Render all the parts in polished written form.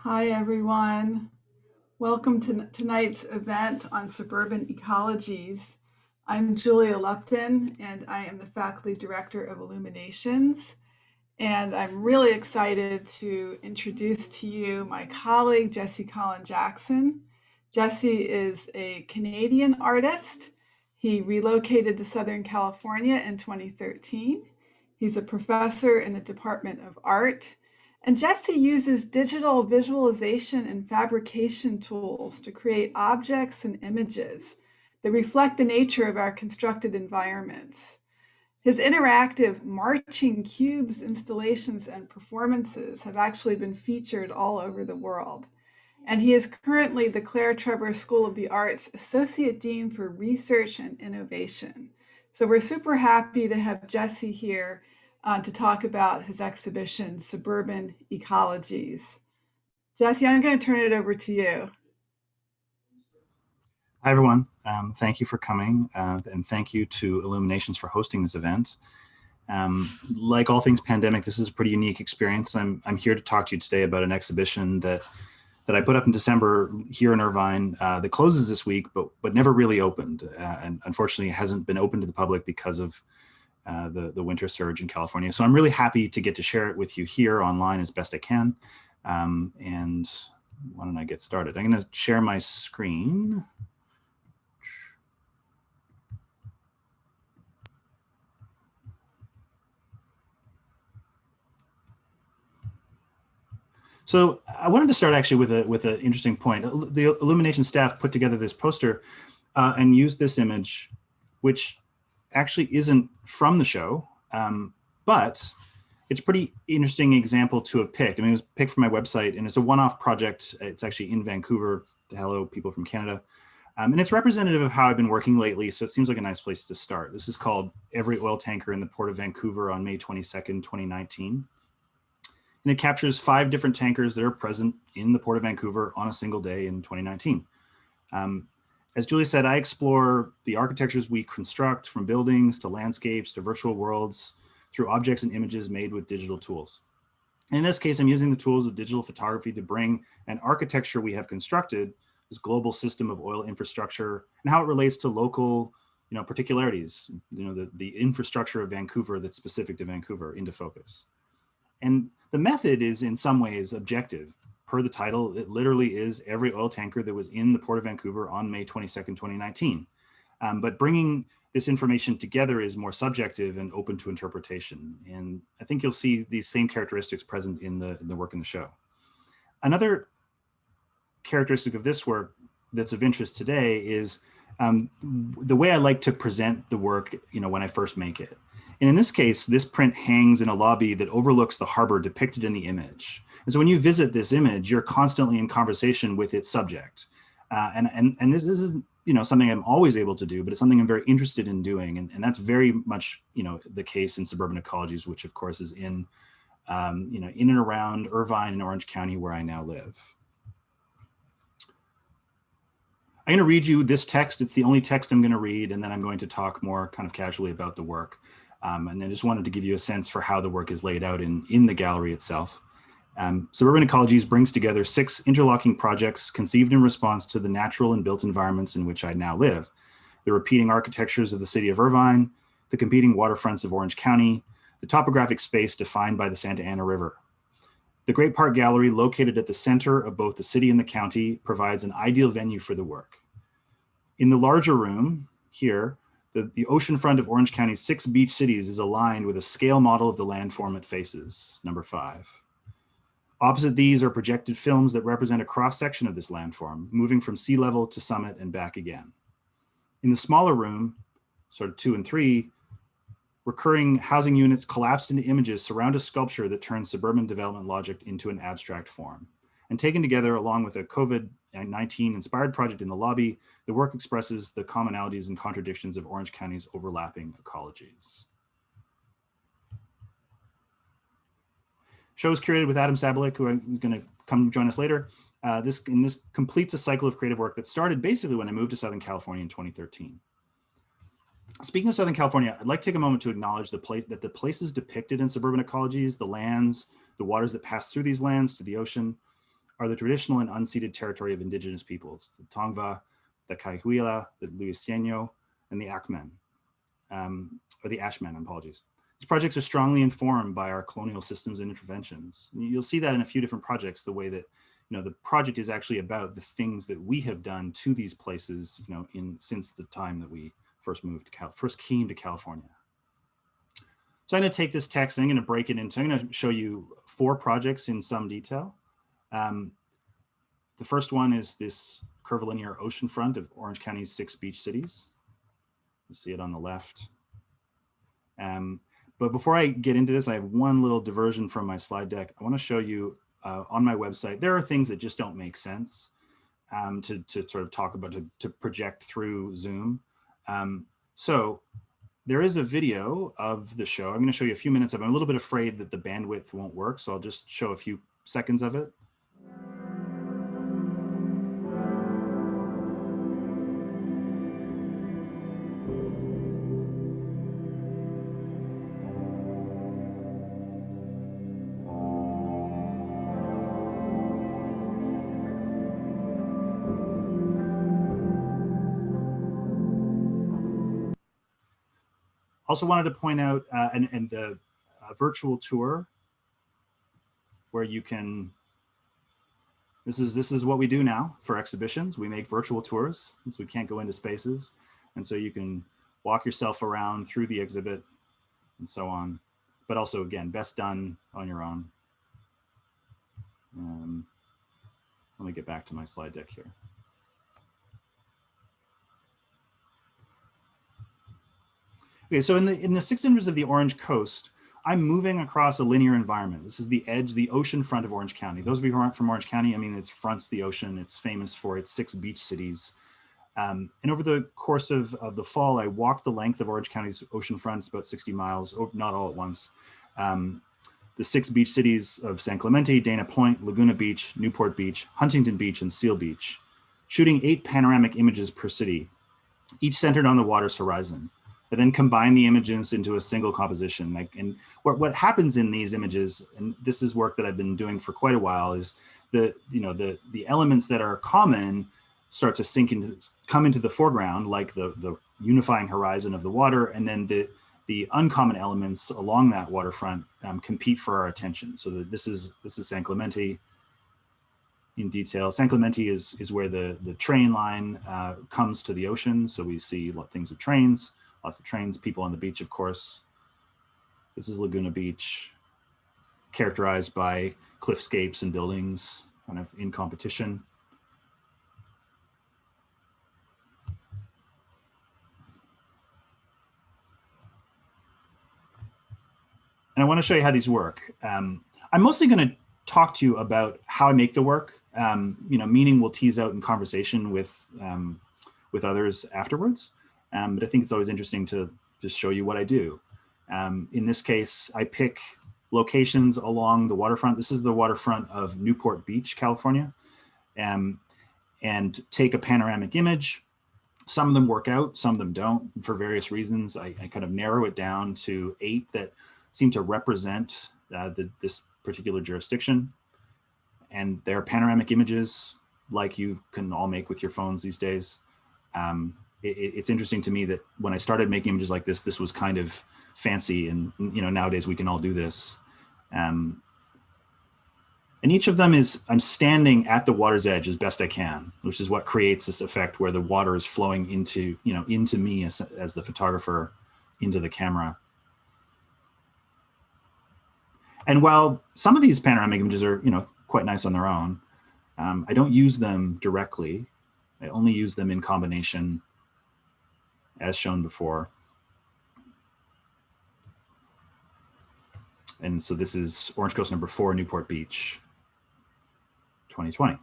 Hi, everyone. Welcome to tonight's event on Suburban Ecologies. I'm Julia Lupton, and I am the Faculty Director of Illuminations. And I'm really excited to introduce to you my colleague, Jesse Colin Jackson. Jesse is a Canadian artist. He relocated to Southern California in 2013. He's a professor in the Department of Art. And Jesse uses digital visualization and fabrication tools to create objects and images that reflect the nature of our constructed environments. His interactive marching cubes installations and performances have actually been featured all over the world. And he is currently the Claire Trevor School of the Arts Associate Dean for Research and Innovation. So we're super happy to have Jesse here to talk about his exhibition, Suburban Ecologies. Jesse, I'm going to turn it over to you. Hi, everyone. Thank you for coming, and thank you to Illuminations for hosting this event. Like all things pandemic, this is a pretty unique experience. I'm here to talk to you today about an exhibition that I put up in December here in Irvine that closes this week, but never really opened, and unfortunately hasn't been open to the public because of the winter surge in California. So I'm really happy to get to share it with you here online as best I can. And why don't I get started? I'm going to share my screen. So I wanted to start actually with an interesting point. The Illumination staff put together this poster and used this image, which actually isn't from the show, but it's a pretty interesting example to have picked. I mean, it was picked from my website, and it's a one-off project. It's actually in Vancouver. Hello, people from Canada. And it's representative of how I've been working lately, so it seems like a nice place to start. This is called Every Oil Tanker in the Port of Vancouver on May 22nd, 2019. And it captures 5 different tankers that are present in the Port of Vancouver on a single day in 2019. As Julia said, I explore the architectures we construct, from buildings to landscapes to virtual worlds, through objects and images made with digital tools. And in this case, I'm using the tools of digital photography to bring an architecture we have constructed, this global system of oil infrastructure, and how it relates to local particularities, the infrastructure of Vancouver that's specific to Vancouver, into focus. And the method is in some ways objective. Per the title, it literally is every oil tanker that was in the Port of Vancouver on May 22nd, 2019. But bringing this information together is more subjective and open to interpretation. And I think you'll see these same characteristics present in the work in the show. Another characteristic of this work that's of interest today is the way I like to present the work, when I first make it. And in this case, this print hangs in a lobby that overlooks the harbor depicted in the image. And so when you visit this image, you're constantly in conversation with its subject. And this is something I'm always able to do, but it's something I'm very interested in doing. And that's very much the case in Suburban Ecologies, which of course is in and around Irvine and Orange County, where I now live. I'm going to read you this text. It's the only text I'm going to read, and then I'm going to talk more kind of casually about the work. And I just wanted to give you a sense for how the work is laid out in the gallery itself. Suburban Ecologies brings together 6 interlocking projects conceived in response to the natural and built environments in which I now live. The repeating architectures of the City of Irvine, the competing waterfronts of Orange County, the topographic space defined by the Santa Ana River. The Great Park Gallery, located at the center of both the city and the county, provides an ideal venue for the work. In the larger room here, the ocean front of Orange County's 6 beach cities is aligned with a scale model of the landform it faces, number 5. Opposite these are projected films that represent a cross-section of this landform, moving from sea level to summit and back again. In the smaller room, sort of 2 and 3, recurring housing units collapsed into images surround a sculpture that turns suburban development logic into an abstract form. And taken together along with a COVID-19 inspired project in the lobby, the work expresses the commonalities and contradictions of Orange County's overlapping ecologies. Show is curated with Adam Sabolick, who is going to come join us later. This completes a cycle of creative work that started basically when I moved to Southern California in 2013. Speaking of Southern California, I'd like to take a moment to acknowledge the places depicted in Suburban Ecologies, the lands, the waters that pass through these lands to the ocean, are the traditional and unceded territory of indigenous peoples, the Tongva, the Kaihuila, the Luiseno, and the Akmen, or the Ashmen, apologies. These projects are strongly informed by our colonial systems and interventions. And you'll see that in a few different projects, the way that, the project is actually about the things that we have done to these places, since the time that we first came to California. So I'm going to take this text and I'm going to break it into, I'm going to show you 4 projects in some detail. The first one is this curvilinear oceanfront of Orange County's 6 beach cities. You see it on the left. But before I get into this, I have one little diversion from my slide deck. I want to show you on my website, there are things that just don't make sense to sort of talk about, to project through Zoom. So there is a video of the show. I'm going to show you a few minutes of it. I'm a little bit afraid that the bandwidth won't work, so I'll just show a few seconds of it. Also wanted to point out, and the virtual tour where you can, this is what we do now for exhibitions. We make virtual tours since we can't go into spaces. And so you can walk yourself around through the exhibit and so on. But also, again, best done on your own. Let me get back to my slide deck here. Okay, so in the 6 images of the Orange Coast, I'm moving across a linear environment. This is the edge, the ocean front of Orange County. Those of you who aren't from Orange County, I mean, it fronts the ocean. It's famous for its 6 beach cities. And over the course of the fall, I walked the length of Orange County's ocean front, about 60 miles, not all at once. The 6 beach cities of San Clemente, Dana Point, Laguna Beach, Newport Beach, Huntington Beach, and Seal Beach, shooting 8 panoramic images per city, each centered on the water's horizon. I then combine the images into a single composition. And what happens in these images, and this is work that I've been doing for quite a while, is the elements that are common start to come into the foreground, like the unifying horizon of the water, and then the uncommon elements along that waterfront compete for our attention. So this is San Clemente in detail. San Clemente is where the train line comes to the ocean. So we see things of trains. Lots of trains, people on the beach, of course. This is Laguna Beach, characterized by cliffscapes and buildings kind of in competition. And I want to show you how these work. I'm mostly going to talk to you about how I make the work. Meaning we'll tease out in conversation with others afterwards. But I think it's always interesting to just show you what I do. In this case, I pick locations along the waterfront. This is the waterfront of Newport Beach, California, and take a panoramic image. Some of them work out, some of them don't, for various reasons. I kind of narrow it down to 8 that seem to represent this particular jurisdiction. And they're panoramic images like you can all make with your phones these days. It's interesting to me that when I started making images like this was kind of fancy, and nowadays we can all do this. And each of them is, I'm standing at the water's edge as best I can, which is what creates this effect where the water is flowing into me as the photographer, into the camera. And while some of these panoramic images are, quite nice on their own, I don't use them directly. I only use them in combination, as shown before. And so this is Orange Coast number 4, Newport Beach, 2020.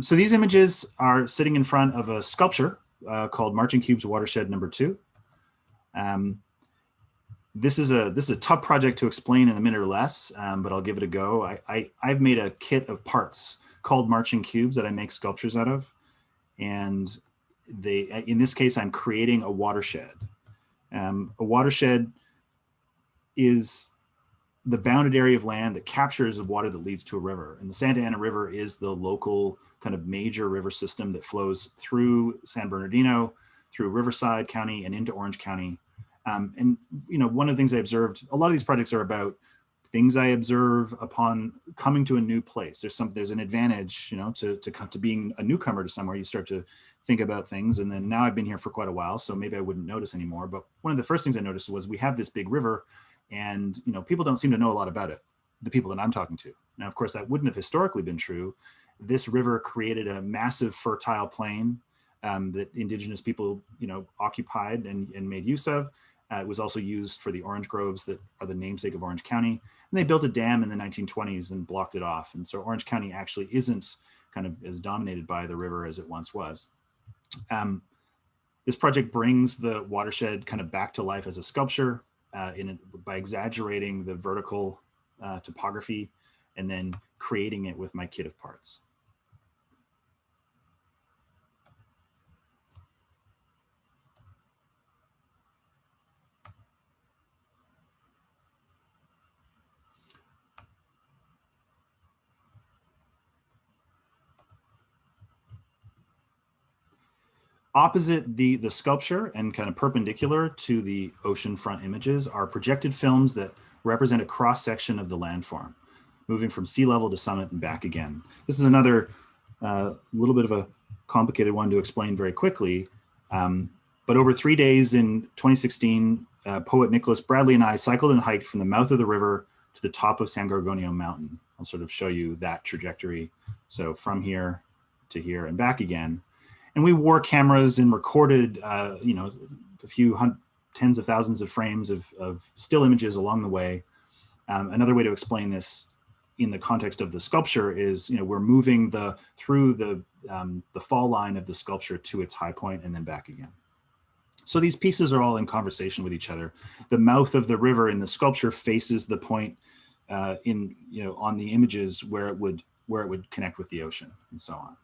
So these images are sitting in front of a sculpture called Marching Cubes Watershed number 2. This is a tough project to explain in a minute or less, but I'll give it a go. I've made a kit of parts called Marching Cubes that I make sculptures out of. And in this case, I'm creating a watershed. A watershed is the bounded area of land that captures the water that leads to a river. And the Santa Ana River is the local kind of major river system that flows through San Bernardino, through Riverside County and into Orange County. And one of the things I observed, a lot of these projects are about things I observe upon coming to a new place. There's an advantage, to being a newcomer to somewhere. You start to think about things, and then now I've been here for quite a while, so maybe I wouldn't notice anymore. But one of the first things I noticed was we have this big river, and people don't seem to know a lot about it, the people that I'm talking to. Now, of course, that wouldn't have historically been true. This river created a massive fertile plain that indigenous people, occupied and made use of. It was also used for the orange groves that are the namesake of Orange County. And they built a dam in the 1920s and blocked it off. And so Orange County actually isn't kind of as dominated by the river as it once was. This project brings the watershed kind of back to life as a sculpture by exaggerating the vertical topography and then creating it with my kit of parts. Opposite the sculpture and kind of perpendicular to the oceanfront images are projected films that represent a cross-section of the landform, moving from sea level to summit and back again. This is another little bit of a complicated one to explain very quickly. But over 3 days in 2016, poet Nicholas Bradley and I cycled and hiked from the mouth of the river to the top of San Gorgonio Mountain. I'll sort of show you that trajectory. So from here to here and back again. And we wore cameras and recorded, a few tens of thousands of frames of still images along the way. Another way to explain this in the context of the sculpture is, we're moving through the fall line of the sculpture to its high point and then back again. So these pieces are all in conversation with each other. The mouth of the river in the sculpture faces the point on the images where it would connect with the ocean and so on.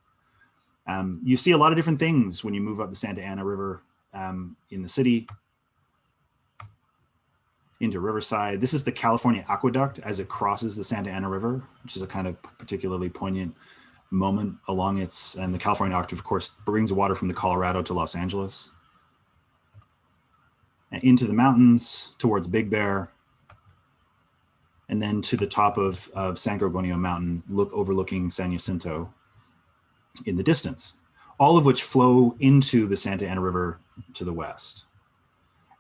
You see a lot of different things when you move up the Santa Ana River in the city into Riverside. This is the California Aqueduct as it crosses the Santa Ana River, which is a kind of particularly poignant moment along and the California Aqueduct, of course, brings water from the Colorado to Los Angeles. And into the mountains towards Big Bear, and then to the top of San Gorgonio Mountain, overlooking San Jacinto in the distance, all of which flow into the Santa Ana River to the west.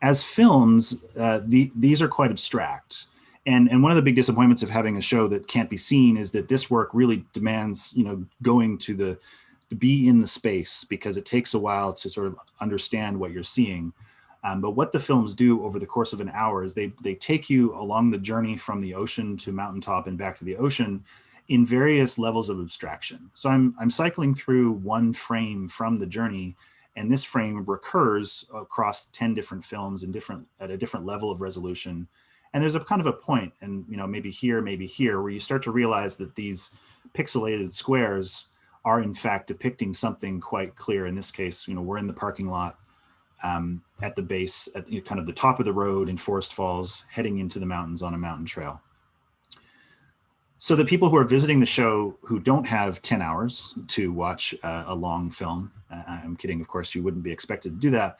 As films, these are quite abstract. And one of the big disappointments of having a show that can't be seen is that this work really demands, going to be in the space, because it takes a while to sort of understand what you're seeing. But what the films do over the course of an hour is they take you along the journey from the ocean to mountaintop and back to the ocean in various levels of abstraction. So I'm cycling through one frame from the journey, and this frame recurs across 10 different films at a different level of resolution. And there's a kind of a point, and maybe here, where you start to realize that these pixelated squares are in fact depicting something quite clear. In this case, we're in the parking lot at the base, at kind of the top of the road in Forest Falls, heading into the mountains on a mountain trail. So the people who are visiting the show who don't have 10 hours to watch a long film, I'm kidding, of course, you wouldn't be expected to do that.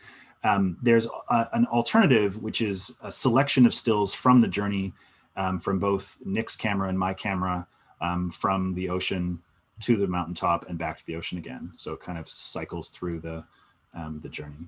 There's an alternative, which is a selection of stills from the journey, from both Nick's camera and my camera, from the ocean to the mountaintop and back to the ocean again. So it kind of cycles through the journey.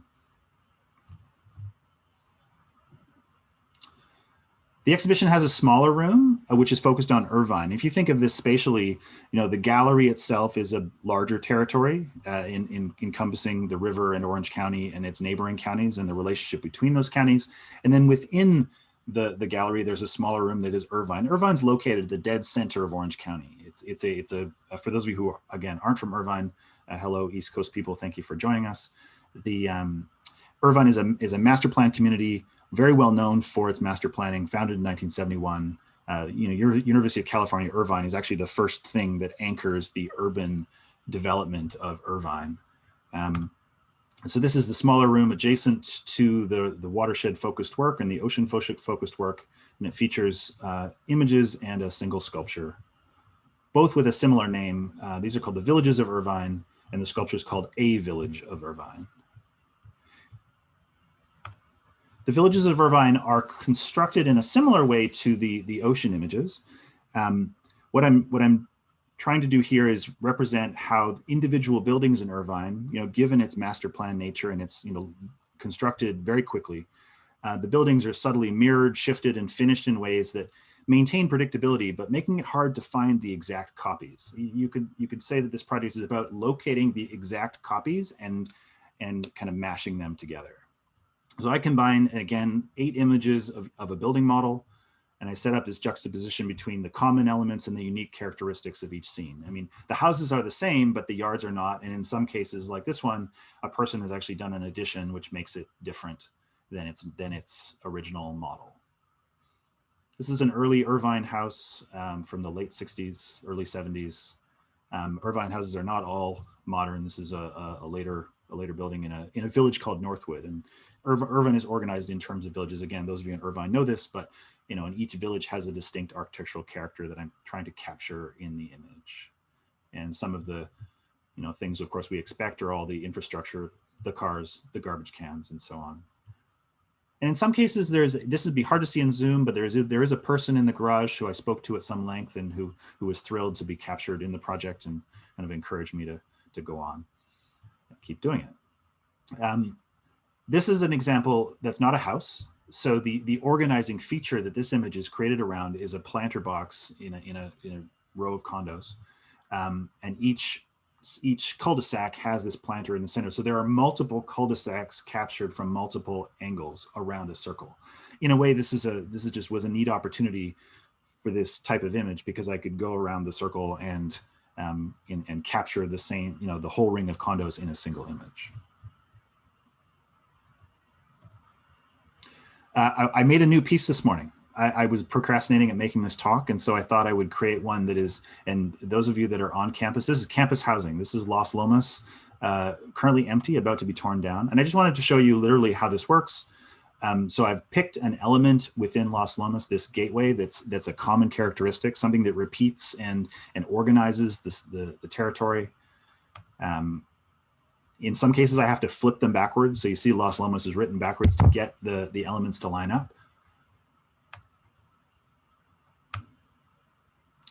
The exhibition has a smaller room, which is focused on Irvine. If you think of this spatially, the gallery itself is a larger territory encompassing the river and Orange County and its neighboring counties and the relationship between those counties. And then within the gallery, there's a smaller room that is Irvine. Irvine's located at the dead center of Orange County. It's a for those of you who, again, aren't from Irvine, hello, East Coast people, thank you for joining us. The Irvine is a master plan community, very well known for its master planning, founded in 1971. University of California, Irvine is actually the first thing that anchors the urban development of Irvine. So this is the smaller room adjacent to the watershed focused work and the ocean focused work. and it features images and a single sculpture, both with a similar name. These are called the Villages of Irvine, and the sculpture is called A Village of Irvine. The Villages of Irvine are constructed in a similar way to the ocean images. What I'm trying to do here is represent how individual buildings in Irvine, given its master plan nature and it's constructed very quickly, the buildings are subtly mirrored, shifted, and finished in ways that maintain predictability, but making it hard to find the exact copies. You could say that this project is about locating the exact copies and kind of mashing them together. So I combine, again, 8 images of a building model, and I set up this juxtaposition between the common elements and the unique characteristics of each scene. I mean, the houses are the same, but the yards are not. And in some cases, like this one, a person has actually done an addition, which makes it different than its original model. This is an early Irvine house from the late 60s, early 70s. Irvine houses are not all modern. This is a later building in a village called Northwood. And Irvine is organized in terms of villages. Again, those of you in Irvine know this, but and each village has a distinct architectural character that I'm trying to capture in the image. And some of the things, of course, we expect are all the infrastructure, the cars, the garbage cans, and so on. And in some cases, this would be hard to see in Zoom, but there is a person in the garage who I spoke to at some length and who was thrilled to be captured in the project and kind of encouraged me to go on, keep doing it. This is an example that's not a house. So the organizing feature that this image is created around is a planter box in a row of condos, and each cul-de-sac has this planter in the center. So there are multiple cul-de-sacs captured from multiple angles around a circle. In a way, this just was a neat opportunity for this type of image because I could go around the circle and capture the same, the whole ring of condos in a single image. I made a new piece this morning. I was procrastinating at making this talk, and so I thought I would create one that is, and those of you that are on campus, this is campus housing. This is Las Lomas, currently empty, about to be torn down. And I just wanted to show you literally how this works. So I've picked an element within Las Lomas, this gateway that's a common characteristic, something that repeats and organizes the territory. In some cases, I have to flip them backwards. So you see Las Lomas is written backwards to get the elements to line up.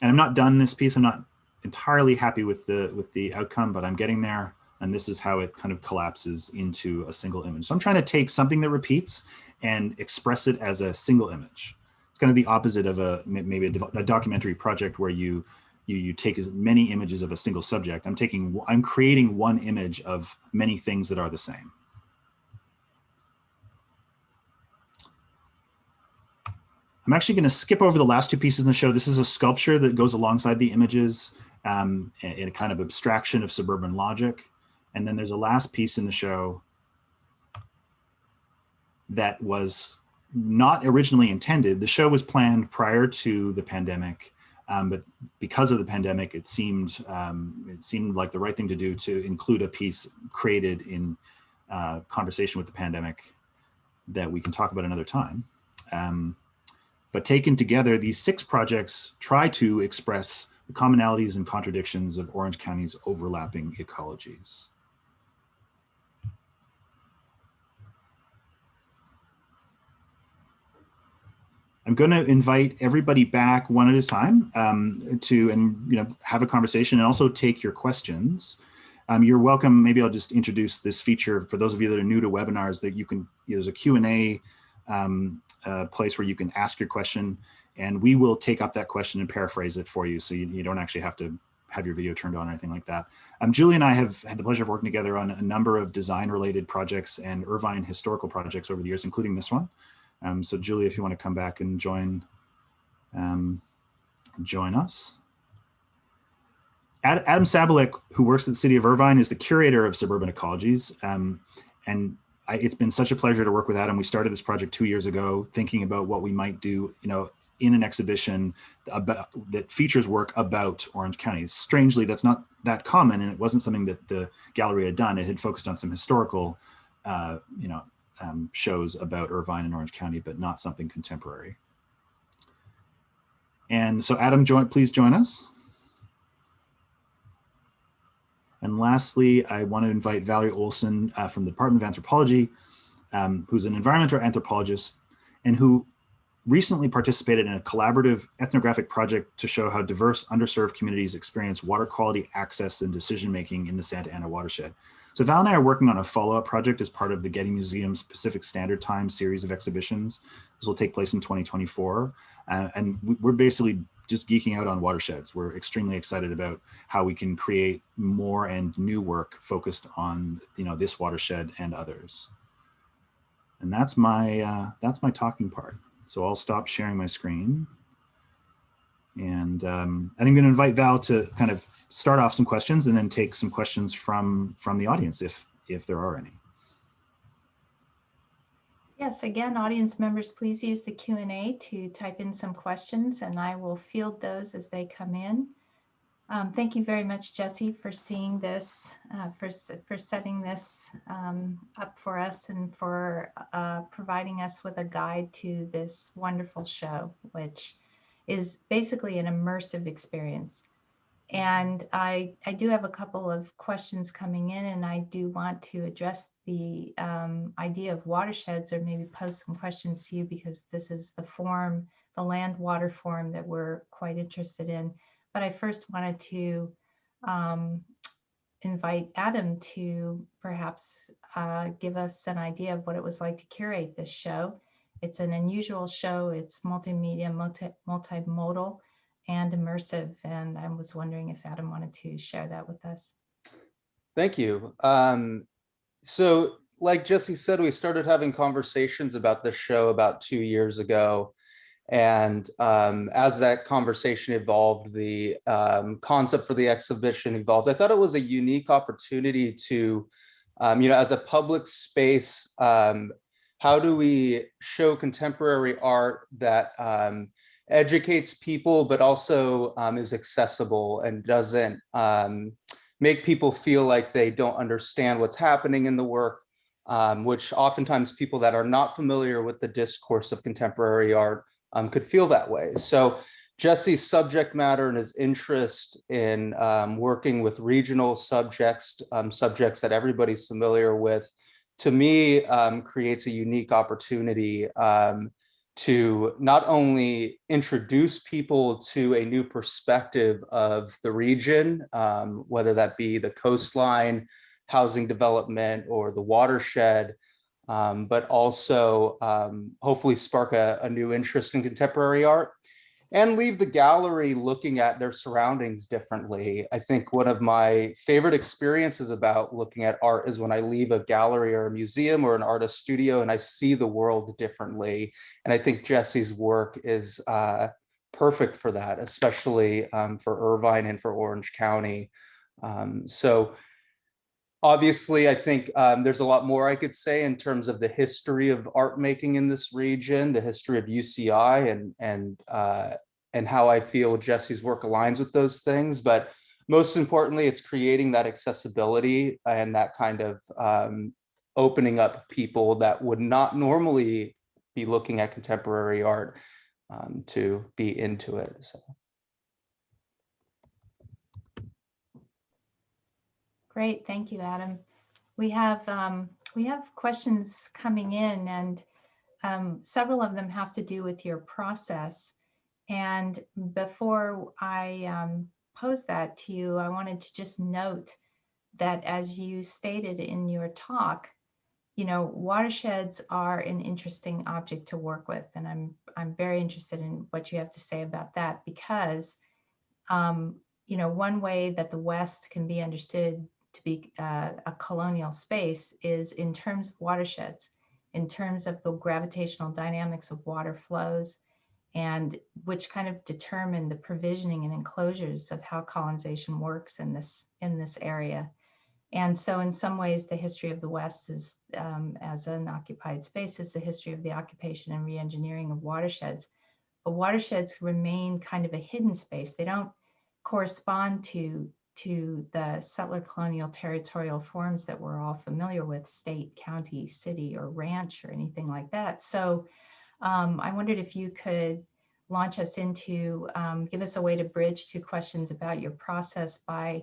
And I'm not done this piece. I'm not entirely happy with the outcome, but I'm getting there. And this is how it kind of collapses into a single image. So I'm trying to take something that repeats and express it as a single image. It's kind of the opposite of maybe a documentary project where you take as many images of a single subject. I'm creating one image of many things that are the same. I'm actually going to skip over the last 2 pieces in the show. This is a sculpture that goes alongside the images in a kind of abstraction of suburban logic. And then there's a last piece in the show that was not originally intended. The show was planned prior to the pandemic, but because of the pandemic, it seemed like the right thing to do to include a piece created in conversation with the pandemic that we can talk about another time. But taken together, these 6 projects try to express the commonalities and contradictions of Orange County's overlapping ecologies. I'm going to invite everybody back one at a time to have a conversation and also take your questions. You're welcome. Maybe I'll just introduce this feature for those of you that are new to webinars, that you can, there's a Q&A place where you can ask your question, and we will take up that question and paraphrase it for you, so you don't actually have to have your video turned on or anything like that. Julia and I have had the pleasure of working together on a number of design-related projects and Irvine historical projects over the years, including this one. So Julia, if you want to come back and join us. Adam Sabolick, who works at the City of Irvine, is the curator of Suburban Ecologies. It's been such a pleasure to work with Adam. We started this project 2 years ago, thinking about what we might do, in an exhibition that features work about Orange County. Strangely, that's not that common, and it wasn't something that the gallery had done. It had focused on some historical, shows about Irvine and Orange County, but not something contemporary. And so Adam, please join us. And lastly, I want to invite Valerie Olson from the Department of Anthropology, who's an environmental anthropologist and who recently participated in a collaborative ethnographic project to show how diverse underserved communities experience water quality, access, and decision-making in the Santa Ana watershed. So Val and I are working on a follow-up project as part of the Getty Museum's Pacific Standard Time series of exhibitions. This will take place in 2024. And we're basically just geeking out on watersheds. We're extremely excited about how we can create more and new work focused on this watershed and others. And that's my talking part. So I'll stop sharing my screen. And I'm going to invite Val to kind of start off some questions and then take some questions from the audience if there are any. Yes, again, audience members, please use the Q&A to type in some questions and I will field those as they come in. Thank you very much, Jesse, for seeing this, for setting this up for us and for providing us with a guide to this wonderful show, which is basically an immersive experience. And I do have a couple of questions coming in, and I do want to address the idea of watersheds, or maybe pose some questions to you, because this is the land water form that we're quite interested in. But I first wanted to invite Adam to perhaps give us an idea of what it was like to curate this show. It's an unusual show. It's multimedia, multimodal, and immersive. And I was wondering if Adam wanted to share that with us. Thank you. So like Jesse said, we started having conversations about this show about 2 years ago. And as that conversation evolved, the concept for the exhibition evolved. I thought it was a unique opportunity to, as a public space, how do we show contemporary art that educates people, but also is accessible and doesn't make people feel like they don't understand what's happening in the work, which oftentimes people that are not familiar with the discourse of contemporary art could feel that way. So Jesse's subject matter and his interest in working with regional subjects, subjects that everybody's familiar with, to me, creates a unique opportunity to not only introduce people to a new perspective of the region, whether that be the coastline, housing development, or the watershed, but also hopefully spark a new interest in contemporary art and leave the gallery looking at their surroundings differently. I think one of my favorite experiences about looking at art is when I leave a gallery or a museum or an artist studio and I see the world differently. And I think Jesse's work is perfect for that, especially for Irvine and for Orange County. So obviously, I think there's a lot more I could say in terms of the history of art making in this region, the history of UCI, and how I feel Jesse's work aligns with those things. But most importantly, it's creating that accessibility and that kind of opening up people that would not normally be looking at contemporary art to be into it. So. Great, thank you, Adam. We have questions coming in, and several of them have to do with your process. And before I pose that to you, I wanted to just note that, as you stated in your talk, watersheds are an interesting object to work with, and I'm very interested in what you have to say about that, because one way that the West can be understood to be a colonial space is in terms of watersheds, in terms of the gravitational dynamics of water flows, and which kind of determine the provisioning and enclosures of how colonization works in this area. And so in some ways, the history of the West is, as an occupied space, is the history of the occupation and re-engineering of watersheds. But watersheds remain kind of a hidden space. They don't correspond to the settler colonial territorial forms that we're all familiar with, state, county, city, or ranch, or anything like that. So I wondered if you could launch us into, give us a way to bridge to questions about your process by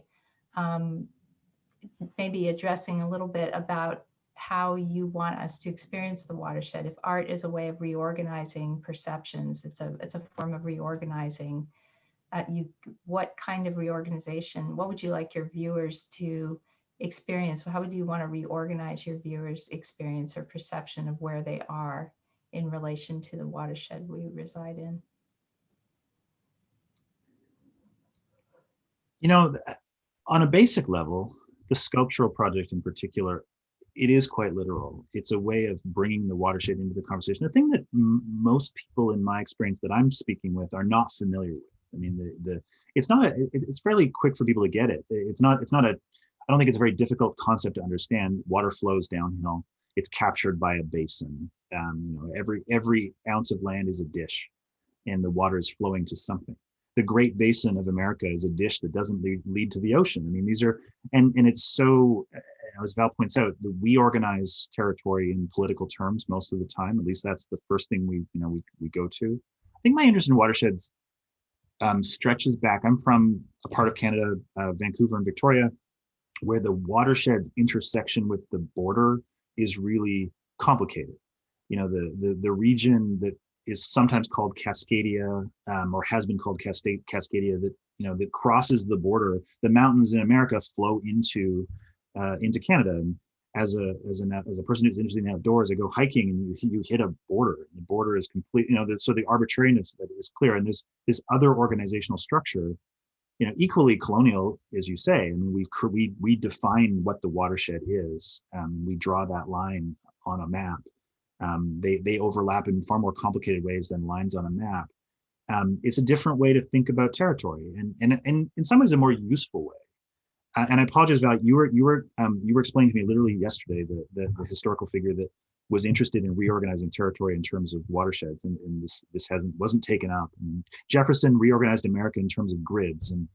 maybe addressing a little bit about how you want us to experience the watershed. If art is a way of reorganizing perceptions, it's a form of reorganizing. What kind of reorganization? What would you like your viewers to experience? How would you want to reorganize your viewers' experience or perception of where they are in relation to the watershed we reside in? You know, on a basic level, the sculptural project in particular, it is quite literal. It's a way of bringing the watershed into the conversation. The thing that most people in my experience that I'm speaking with are not familiar with. I mean, it's fairly quick for people to get it. I don't think it's a very difficult concept to understand. Water flows downhill. It's captured by a basin. Every ounce of land is a dish, and the water is flowing to something. The Great Basin of America is a dish that doesn't lead to the ocean. I mean, these are, and it's so, as Val points out, we organize territory in political terms most of the time. At least that's the first thing we go to. I think my interest in watersheds stretches back. I'm from a part of Canada, Vancouver and Victoria, where the watershed's intersection with the border is really complicated. You know, the region that is sometimes called Cascadia, or has been called Cascadia, that crosses the border. The mountains in America flow into Canada. And as a person who's interested in the outdoors, I go hiking and you hit a border. The border is complete. So the arbitrariness that is clear, and there's this other organizational structure, equally colonial, as you say. I mean, we define what the watershed is. We draw that line on a map. They overlap in far more complicated ways than lines on a map. It's a different way to think about territory, and in some ways a more useful way. And I apologize, Val, you were explaining to me literally yesterday the historical figure that was interested in reorganizing territory in terms of watersheds, and this wasn't taken up. And Jefferson reorganized America in terms of grids, and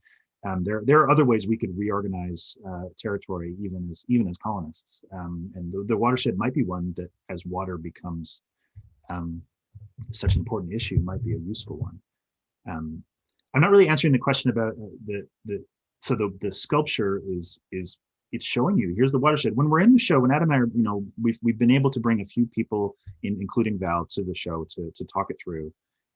there are other ways we could reorganize territory even as colonists. And the watershed might be one that, as water becomes such an important issue, might be a useful one. I'm not really answering the question about the sculpture is it's showing you, here's the watershed. When we're in the show, when Adam and I are, we've been able to bring a few people including Val, to the show to talk it through.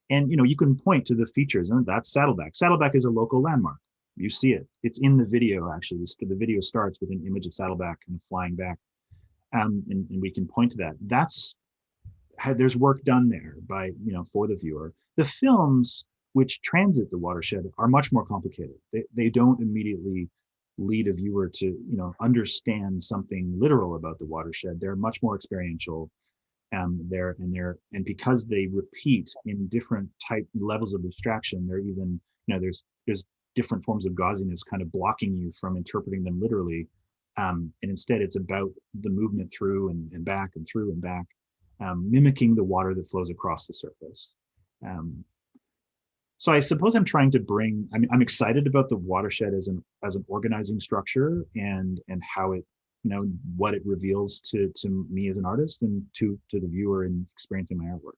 And you can point to the features, and that's Saddleback. Saddleback is a local landmark. You see it. It's in the video, actually. The video starts with an image of Saddleback kind of flying back. And we can point to that. There's work done there by, for the viewer. The films which transit the watershed are much more complicated. They don't immediately lead a viewer to, understand something literal about the watershed. They're much more experiential. And because they repeat in different type levels of abstraction, they're even, there's different forms of gauziness kind of blocking you from interpreting them literally. And instead it's about the movement through and back and through and back, mimicking the water that flows across the surface. So I suppose I'm trying to bring, I'm excited about the watershed as an organizing structure and how it, what it reveals to me as an artist and to the viewer in experiencing my artwork.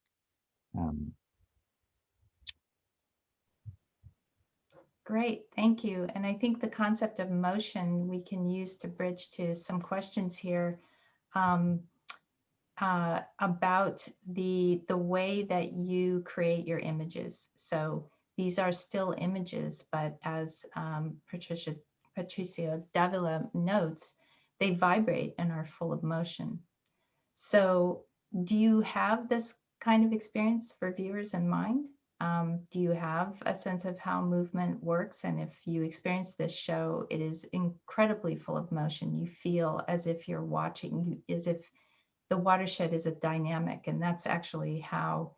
Great, thank you. And I think the concept of motion we can use to bridge to some questions here about the way that you create your images. So these are still images, but as Patricia Davila notes, they vibrate and are full of motion. So do you have this kind of experience for viewers in mind? Do you have a sense of how movement works? And if you experience this show, it is incredibly full of motion. You feel as if you're watching, as if the watershed is a dynamic. And that's actually how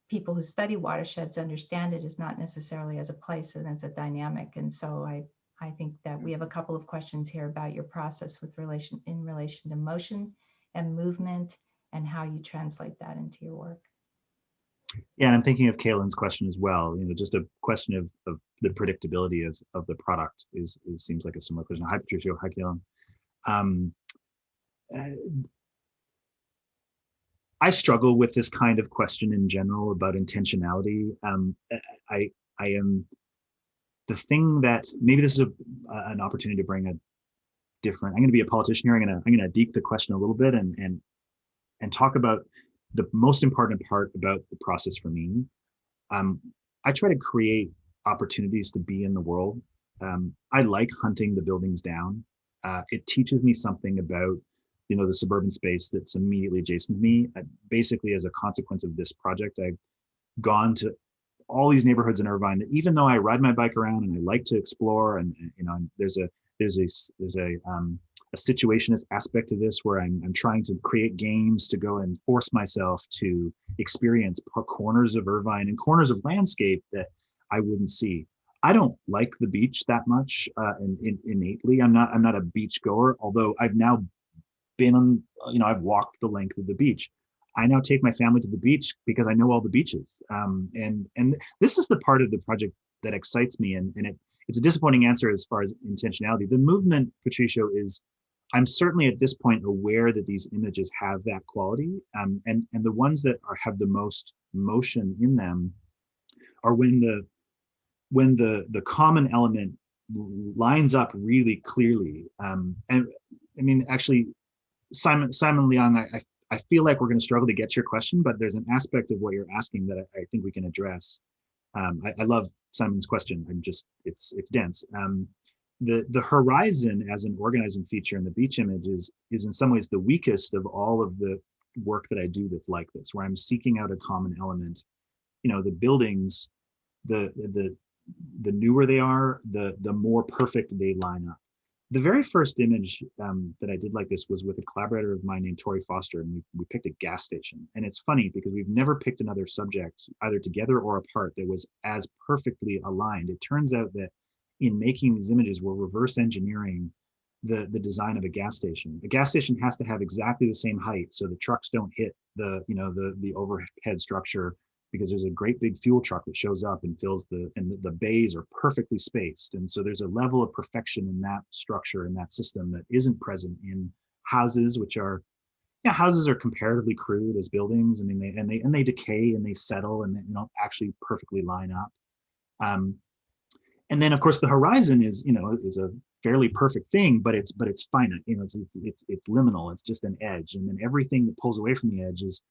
people who study watersheds understand it, is not necessarily as a place and as a dynamic. And so I think that we have a couple of questions here about your process in relation to motion and movement and how you translate that into your work. Yeah, and I'm thinking of Kaylin's question as well. Just a question of the predictability of the product seems like a similar question. Hi, Patricia. Hi, Kaylin. I struggle with this kind of question in general about intentionality. I am the thing that maybe this is an opportunity to bring a different. I'm going to be a politician here. I'm going to deep the question a little bit and talk about the most important part about the process for me. I try to create opportunities to be in the world. I like hunting the buildings down. It teaches me something about, the suburban space that's immediately adjacent to me. Basically, as a consequence of this project, I've gone to all these neighborhoods in Irvine that, even though I ride my bike around and I like to explore, and there's a situationist aspect to this where I'm trying to create games to go and force myself to experience corners of Irvine and corners of landscape that I wouldn't see. I don't like the beach that much innately. I'm not a beach goer, although I've now been on, I've walked the length of the beach. I now take my family to the beach because I know all the beaches. And this is the part of the project that excites me. And it's a disappointing answer as far as intentionality. The movement, Patricio, is, I'm certainly at this point aware that these images have that quality. And the ones that have the most motion in them are when the common element lines up really clearly. And I mean, actually, Simon Leong, I feel like we're going to struggle to get to your question, but there's an aspect of what you're asking that I think we can address. I love Simon's question. It's dense. The horizon as an organizing feature in the beach image is in some ways the weakest of all of the work that I do that's like this, where I'm seeking out a common element. The buildings, the newer they are, the more perfect they line up. The very first image that I did like this was with a collaborator of mine named Tori Foster, and we picked a gas station. And it's funny because we've never picked another subject, either together or apart, that was as perfectly aligned. It turns out that in making these images, we're reverse engineering the design of a gas station. A gas station has to have exactly the same height so the trucks don't hit the overhead structure, because there's a great big fuel truck that shows up and fills the bays are perfectly spaced. And so there's a level of perfection in that structure, in that system, that isn't present in houses, which are, houses are comparatively crude as buildings. I mean, they decay and they settle and they don't actually perfectly line up. And then of course the horizon is a fairly perfect thing, but it's finite. It's liminal. It's just an edge, and then everything that pulls away from the edge is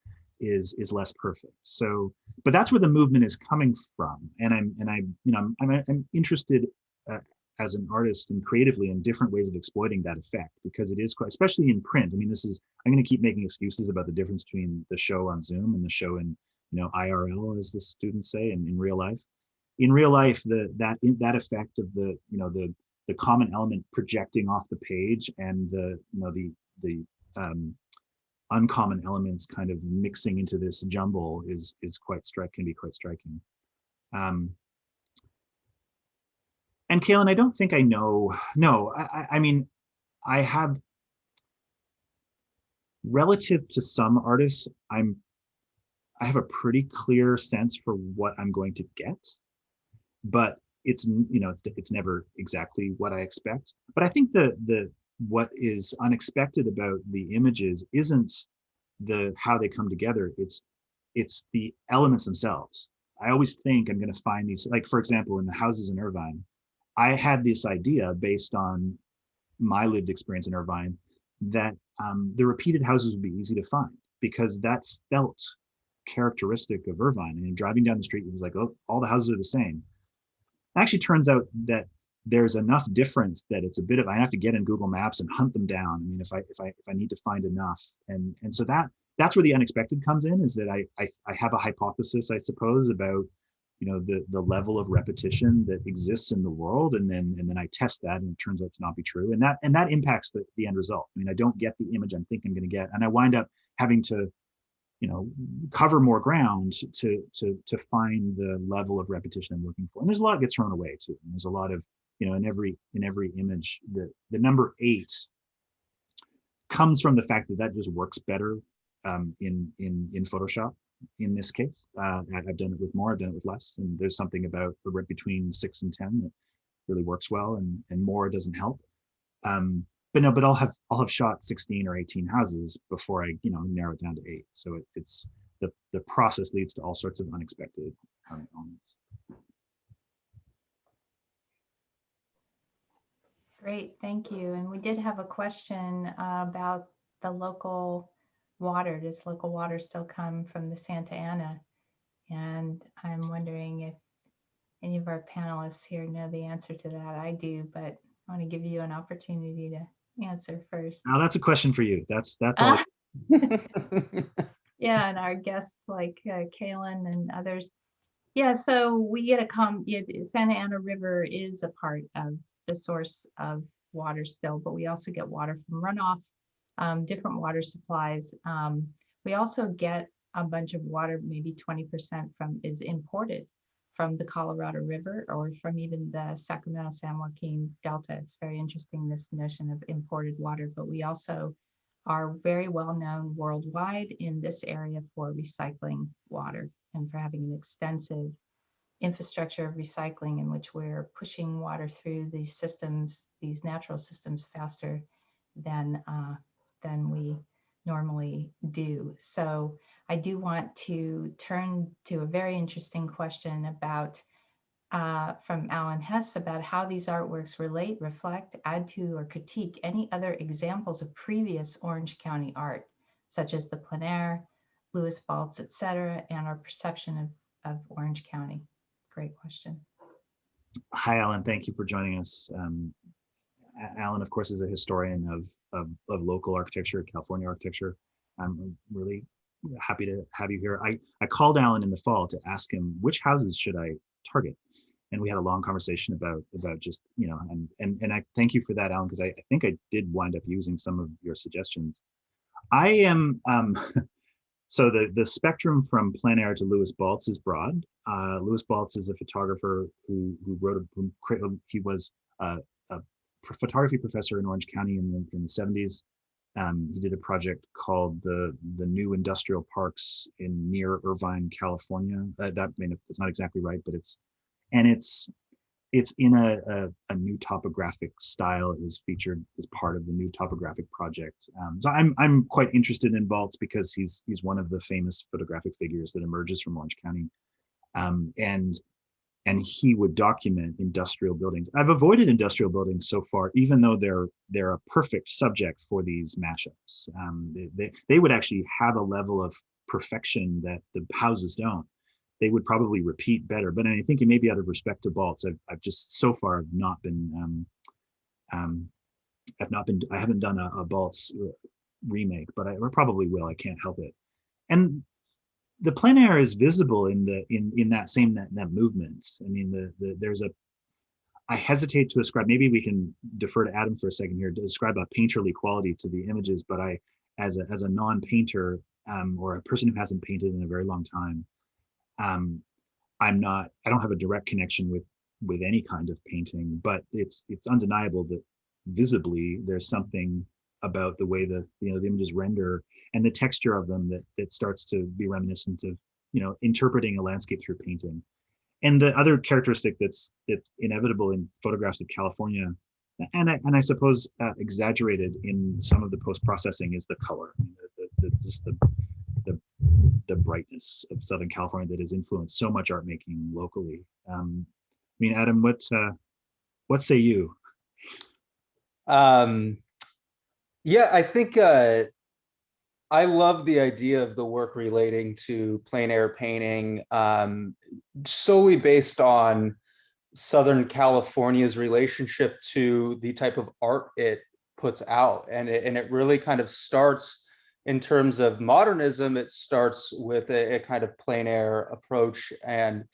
less perfect. So, but that's where the movement is coming from, and I'm interested as an artist and creatively in different ways of exploiting that effect, because it is quite, especially in print. I mean, I'm going to keep making excuses about the difference between the show on Zoom and the show in IRL, as the students say, and in real life. In real life, that effect of the common element projecting off the page and the uncommon elements kind of mixing into this jumble can be quite striking. And Kaylin, I don't think I know. No, I mean, I have, relative to some artists, I have a pretty clear sense for what I'm going to get, but it's never exactly what I expect. But I think what is unexpected about the images isn't how they come together. It's the elements themselves. I always think I'm going to find these, like, for example, in the houses in Irvine, I had this idea based on my lived experience in Irvine that the repeated houses would be easy to find, because that felt characteristic of Irvine. And driving down the street, it was like, oh, all the houses are the same. It actually turns out that there's enough difference that it's a bit of, I have to get in Google Maps and hunt them down. I mean, if I need to find enough, and so that's where the unexpected comes in, is that I have a hypothesis, I suppose, about the level of repetition that exists in the world, and then I test that, and it turns out to not be true, and that impacts the end result. I mean, I don't get the image I'm thinking I'm going to get, and I wind up having to cover more ground to find the level of repetition I'm looking for. And there's a lot that gets thrown away too. And there's a lot of, in every image, the number 8 comes from the fact that just works better in Photoshop. In this case, I've done it with more, I've done it with less, and there's something about between 6 and 10 that really works well, and more doesn't help. but no, but I'll have shot 16 or 18 houses before I, narrow it down to 8. So it's the process leads to all sorts of unexpected elements. Great, thank you. And we did have a question about the local water. Does local water still come from the Santa Ana? And I'm wondering if any of our panelists here know the answer to that. I do, but I want to give you an opportunity to answer first. Now that's a question for you. That's all. Yeah, and our guests like Kaylin and others. Yeah, so we get Santa Ana River is a part of the source of water still, but we also get water from runoff, different water supplies. We also get a bunch of water, maybe 20% is imported from the Colorado River or from even the Sacramento-San Joaquin Delta. It's very interesting, this notion of imported water, but we also are very well known worldwide in this area for recycling water and for having an extensive infrastructure of recycling in which we're pushing water through these systems, these natural systems, faster than we normally do. So I do want to turn to a very interesting question about from Alan Hess about how these artworks relate, reflect, add to, or critique any other examples of previous Orange County art, such as the Plein Air, Louis Baltz, etc., and our perception of Orange County. Great question. Hi, Alan. Thank you for joining us. Alan, of course, is a historian of local architecture, California architecture. I'm really happy to have you here. I called Alan in the fall to ask him which houses should I target, and we had a long conversation about just and I thank you for that, Alan, because I think I did wind up using some of your suggestions. I am so the spectrum from plein air to Louis Baltz is broad. Louis Baltz is a photographer who he was a photography professor in Orange County in the 70s. He did a project called the New Industrial Parks near Irvine, California. That's not exactly right, but it's in a new topographic style. It was featured as part of the new topographic project. So I'm quite interested in Baltz because he's one of the famous photographic figures that emerges from Orange County, and he would document industrial buildings. I've avoided industrial buildings so far, even though they're a perfect subject for these mashups. They would actually have a level of perfection that the houses don't. They would probably repeat better, but I think maybe out of respect to Baltz, I've just so far not been. I haven't done a Baltz remake, but I probably will. I can't help it. And the plein air is visible in that movement. I mean, there's I hesitate to ascribe. Maybe we can defer to Adam for a second here to describe a painterly quality to the images. But as a non-painter or a person who hasn't painted in a very long time, I don't have a direct connection with any kind of painting, but it's undeniable that visibly there's something about the way the images render and the texture of them that starts to be reminiscent of interpreting a landscape through painting. And the other characteristic that's inevitable in photographs of California, and I suppose exaggerated in some of the post-processing, is the color. The brightness of Southern California that has influenced so much art making locally. I mean, Adam, what say you? Yeah, I think I love the idea of the work relating to plein air painting, solely based on Southern California's relationship to the type of art it puts out, and it really kind of starts. In terms of modernism, it starts with a kind of plein air approach, and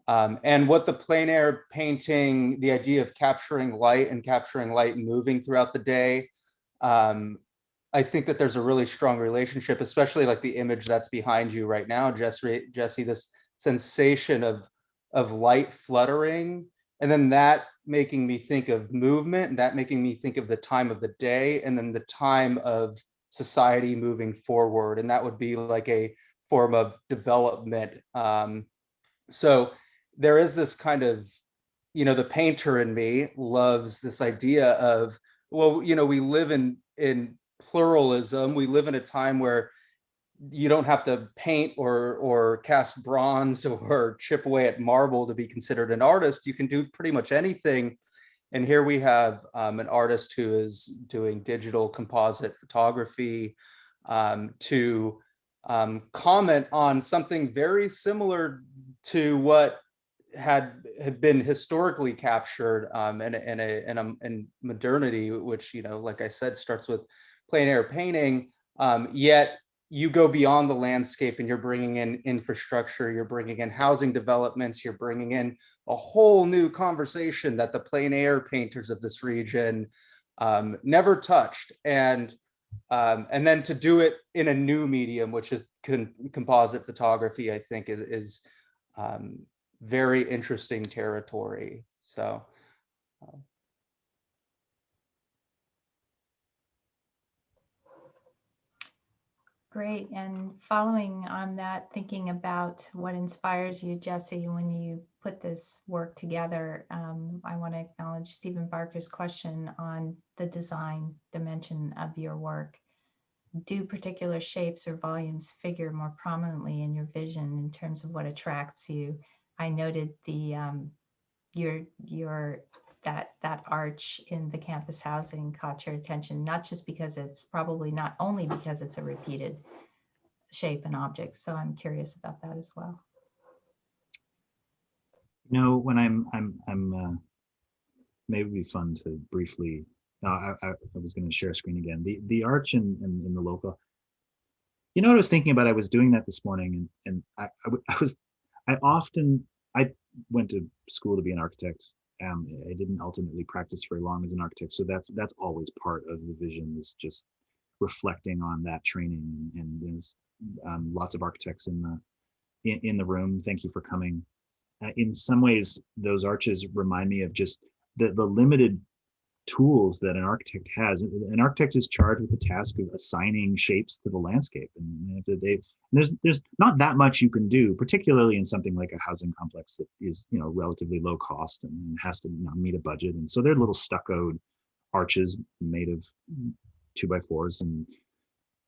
what the plein air painting, the idea of capturing light and capturing light moving throughout the day. I think that there's a really strong relationship, especially like the image that's behind you right now, Jesse, this sensation of light fluttering, and then that making me think of movement, and that making me think of the time of the day, and then the time of society moving forward, and that would be like a form of development. So there is this kind of, the painter in me loves this idea of well, we live in pluralism. We live in a time where you don't have to paint or cast bronze or chip away at marble to be considered an artist. You can do pretty much anything. And here we have an artist who is doing digital composite photography to comment on something very similar to what had been historically captured in modernity, which, like I said, starts with plein air painting. Yet you go beyond the landscape and you're bringing in infrastructure, you're bringing in housing developments, you're bringing in a whole new conversation that the plein air painters of this region never touched. And then to do it in a new medium, which is composite photography, I think is very interesting territory. So. Great. And following on that, thinking about what inspires you, Jesse, when you put this work together, I want to acknowledge Stephen Barker's question on the design dimension of your work. Do particular shapes or volumes figure more prominently in your vision in terms of what attracts you? I noted the that arch in the campus housing caught your attention, not just because it's probably not only because it's a repeated shape and object. So I'm curious about that as well. When I'm maybe it'd be fun to briefly. No, I was going to share a screen again. The arch in the local. What I was thinking about? I was doing that this morning, and I went to school to be an architect. I didn't ultimately practice very long as an architect, so that's always part of the vision, is just reflecting on that training. And there's lots of architects in the room. Thank you for coming. In some ways, those arches remind me of just the limited tools that an architect has. An architect is charged with the task of assigning shapes to the landscape, and there's not that much you can do, particularly in something like a housing complex that is relatively low cost and has to meet a budget. And so they're little stuccoed arches made of 2x4s and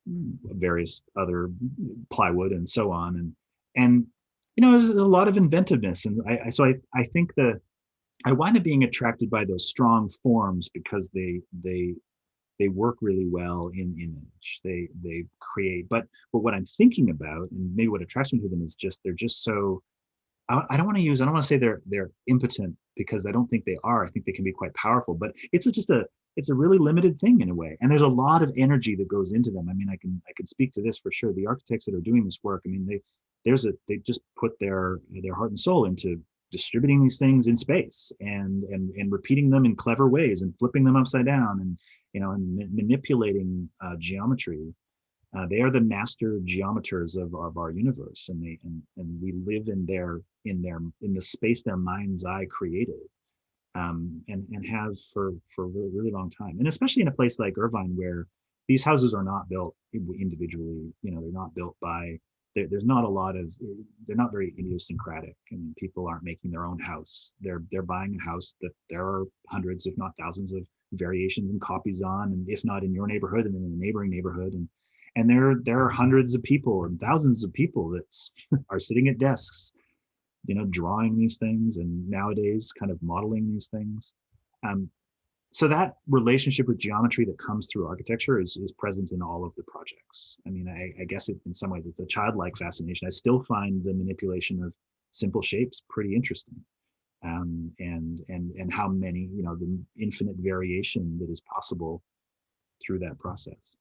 various other plywood and so on, and there's a lot of inventiveness. And I think I wind up being attracted by those strong forms because they work really well in image. They create, but what I'm thinking about, and maybe what attracts me to them, is just they're just so. I don't want to say they're impotent, because I don't think they are. I think they can be quite powerful, but it's a really limited thing in a way, and there's a lot of energy that goes into them. I mean, I can speak to this for sure. The architects that are doing this work, I mean, they just put their heart and soul into distributing these things in space and repeating them in clever ways and flipping them upside down and manipulating geometry. They are the master geometers of our universe, and we live in the space their mind's eye created, and have for a really, really long time. And especially in a place like Irvine, where these houses are not built individually. They're not built by. There's not a lot of. They're not very idiosyncratic, and people aren't making their own house. They're buying a house that there are hundreds, if not thousands, of variations and copies on, and if not in your neighborhood, and in the neighboring neighborhood, and there are hundreds of people and thousands of people that are sitting at desks, drawing these things, and nowadays kind of modeling these things. So that relationship with geometry that comes through architecture is present in all of the projects. I mean, I guess in some ways it's a childlike fascination. I still find the manipulation of simple shapes pretty interesting, and how many, the infinite variation that is possible through that process.